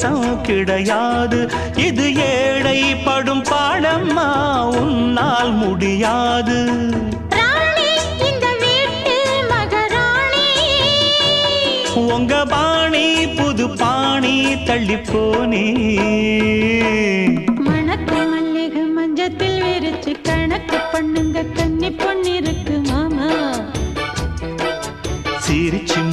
வசம் கிடையாது. இது ஏழை படும் பாடம்மா, உன்னால் முடியாது. உங்க பாணி புது பாணி தள்ளி போனே. மணக்கு மல்லிகை மஞ்சத்தில் விரிச்சு கணக்கு பண்ணுங்க, கன்னி பொண்ணு இருக்கு மாமா. சிரிச்சு